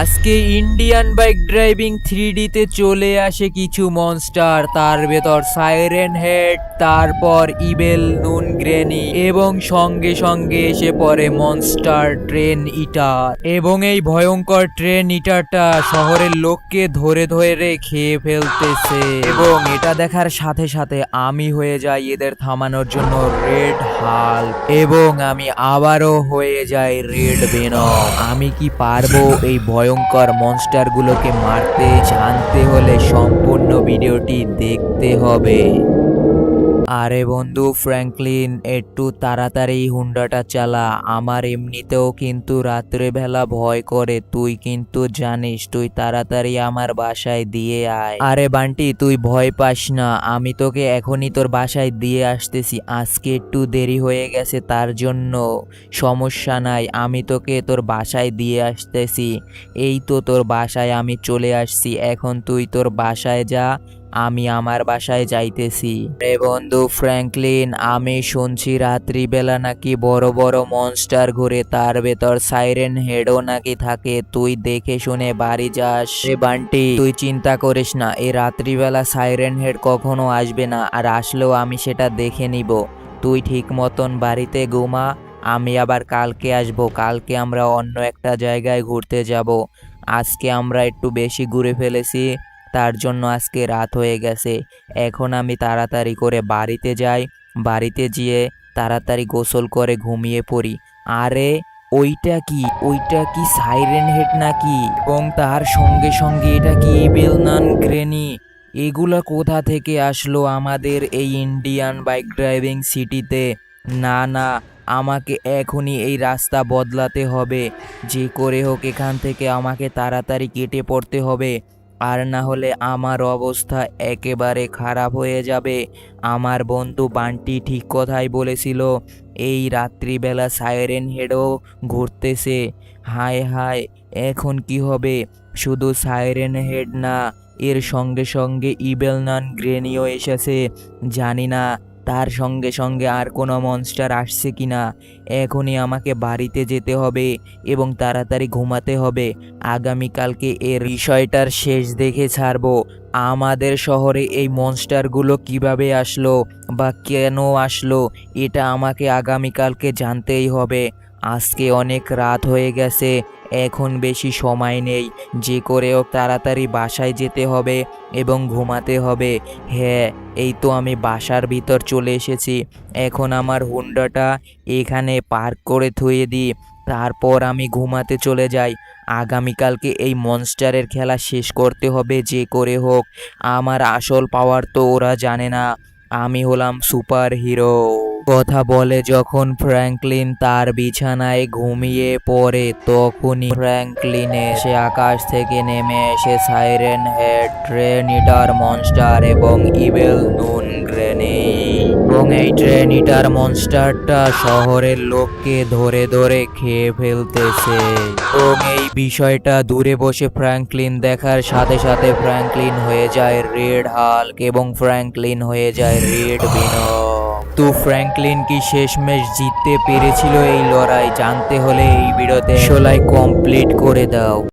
আজকে Indian bike driving 3D-তে চলে আসে কিছু মনস্টার, তার ভেতর সাইরেন হেড, তারপর ইবেল নুন গ্রেনি এবং সঙ্গে সঙ্গে এসে পড়ে মনস্টার ট্রেন ইটার। এবং এই ভয়ঙ্কর ট্রেন ইটারটা শহরের লোককে ধরে ধরে খেয়ে ফেলতেছে। এবং এটা দেখার সাথে সাথে আমি হয়ে যাই এদের থামানোর জন্য রেড হাল্ক, এবং আমি আবারও হয়ে যাই রেড ভেনম। আমি কি পারবো এই ভয়ঙ্কর মনস্টার গুলোকে মারতে? জানতে হলে সম্পূর্ণ ভিডিওটি দেখতে হবে। আরে বন্ধু ফ্র্যাঙ্কলিন, একটু তাড়াতাড়ি হুন্ডাটা চালা। আমার এমনিতেও কিন্তু রাত্রেবেলা ভয় করে, তুই কিন্তু জানিস। তুই তাড়াতাড়ি আমার বাসায় দিয়ে আয়। আরে বান্টি, তুই ভয় পাস না, আমি তোকে এখনই তোর বাসায় দিয়ে আসতেছি। আজকে একটু দেরি হয়ে গেছে, তার জন্য সমস্যা নাই, আমি তোকে তোর বাসায় দিয়ে আসতেছি। এই তো তোর বাসায় আমি চলে আসছি, এখন তুই তোর বাসায় যা, আমি আমার বাসায় যাইতেছি। রে বন্ধু ফ্র্যাঙ্কলিন, আমি শুনছি রাত্রিবেলা নাকি বড় বড় মনস্টার ঘুরে, তার ভেতর সাইরেন হেডও নাকি থাকে। তুই দেখে শুনে বাড়ি যাস। রে বান্টি, তুই চিন্তা করিস না, এই রাত্রিবেলা সাইরেন হেড কখনো আসবে না, আর আসলেও আমি সেটা দেখে নিব। তুই ঠিক মতন বাড়িতে ঘুমা, আমি আবার কালকে আসবো। কালকে আমরা অন্য একটা জায়গায় ঘুরতে যাব। আজকে আমরা একটু বেশি ঘুরে ফেলেছি, তার জন্য আজকে রাত হয়ে গেছে। এখন আমি তাড়াতাড়ি করে বাড়িতে যাই, বাড়িতে গিয়ে তাড়াতাড়ি গোসল করে ঘুমিয়ে পড়ি। আরে ওইটা কি সাইরেন হেড নাকি? এবং তার সঙ্গে সঙ্গে এটা কি ইবেল নান গ্রেনি? এগুলা কোথা থেকে আসলো আমাদের এই ইন্ডিয়ান বাইক ড্রাইভিং সিটিতে? না না, আমাকে এখনই এই রাস্তা বদলাতে হবে। যে করে হোক এখান থেকে আমাকে তাড়াতাড়ি কেটে পড়তে হবে, আর না হলে আমার অবস্থা একেবারে খারাপ হয়ে যাবে। আমার বন্ধু বান্টি ঠিক কথাই বলেছিল, এই রাত্রিবেলা সাইরেন হেডও ঘুরতেছে। হায় হায়, এখন কি হবে? শুধু সাইরেন হেড না, এর সঙ্গে সঙ্গে ইবেল নান গ্রেনিও এসেছে। জানি না তার সঙ্গে সঙ্গে আর কোনো মনস্টার আসছে কিনা। এখনই আমাকে বাড়িতে যেতে হবে এবং তাড়াতাড়ি ঘুমাতে হবে। আগামীকালকে এর বিষয়টার শেষ দেখে ছাড়বো। আমাদের শহরে এই মনস্টারগুলো কিভাবে আসলো বা কেন আসলো, এটা আমাকে আগামীকালকে জানতেই হবে। আজকে অনেক রাত হয়ে গেছে, এখন বেশি সময় নেই। যে করে হোক তাড়াতাড়ি বাসায় যেতে হবে এবং ঘুমাতে হবে। হ্যাঁ, এই তো আমি বাসার ভিতর চলে এসেছি। এখন আমার হুন্ডাটা এখানে পার্ক করে থুয়ে দিই, তারপর আমি ঘুমাতে চলে যাই। আগামীকালকে এই মনস্টারের খেলা শেষ করতে হবে যে করে হোক। আমার আসল পাওয়ার তো ওরা জানে না, আমি হলাম সুপার হিরো। কথা বলে যখন ফ্র্যাঙ্কলিন তার বিছানায় ঘুমিয়ে পড়ে, তখনই ফ্র্যাঙ্কলিনে সে আকাশ থেকে নেমে এসে সাইরেন হেড, ট্রেন ইটার মনস্টার এবং ইবেল নুন গ্রেনি। এবং এই ট্রেন ইটার মনস্টারটা শহরের লোককে ধরে ধরে খেয়ে ফেলতেছে। এবং এই বিষয়টা দূরে বসে ফ্র্যাঙ্কলিন দেখার সাথে সাথে ফ্র্যাঙ্কলিন হয়ে যায় রেড হাল্ক এবং ফ্র্যাঙ্কলিন হয়ে যায় রেড ভেনম। তো ফ্র্যাঙ্কলিন কি শেষমেশ জিততে পেরেছিল এই লড়াই? জানতে হলে এই ভিডিওতে 16 কমপ্লিট করে দাও।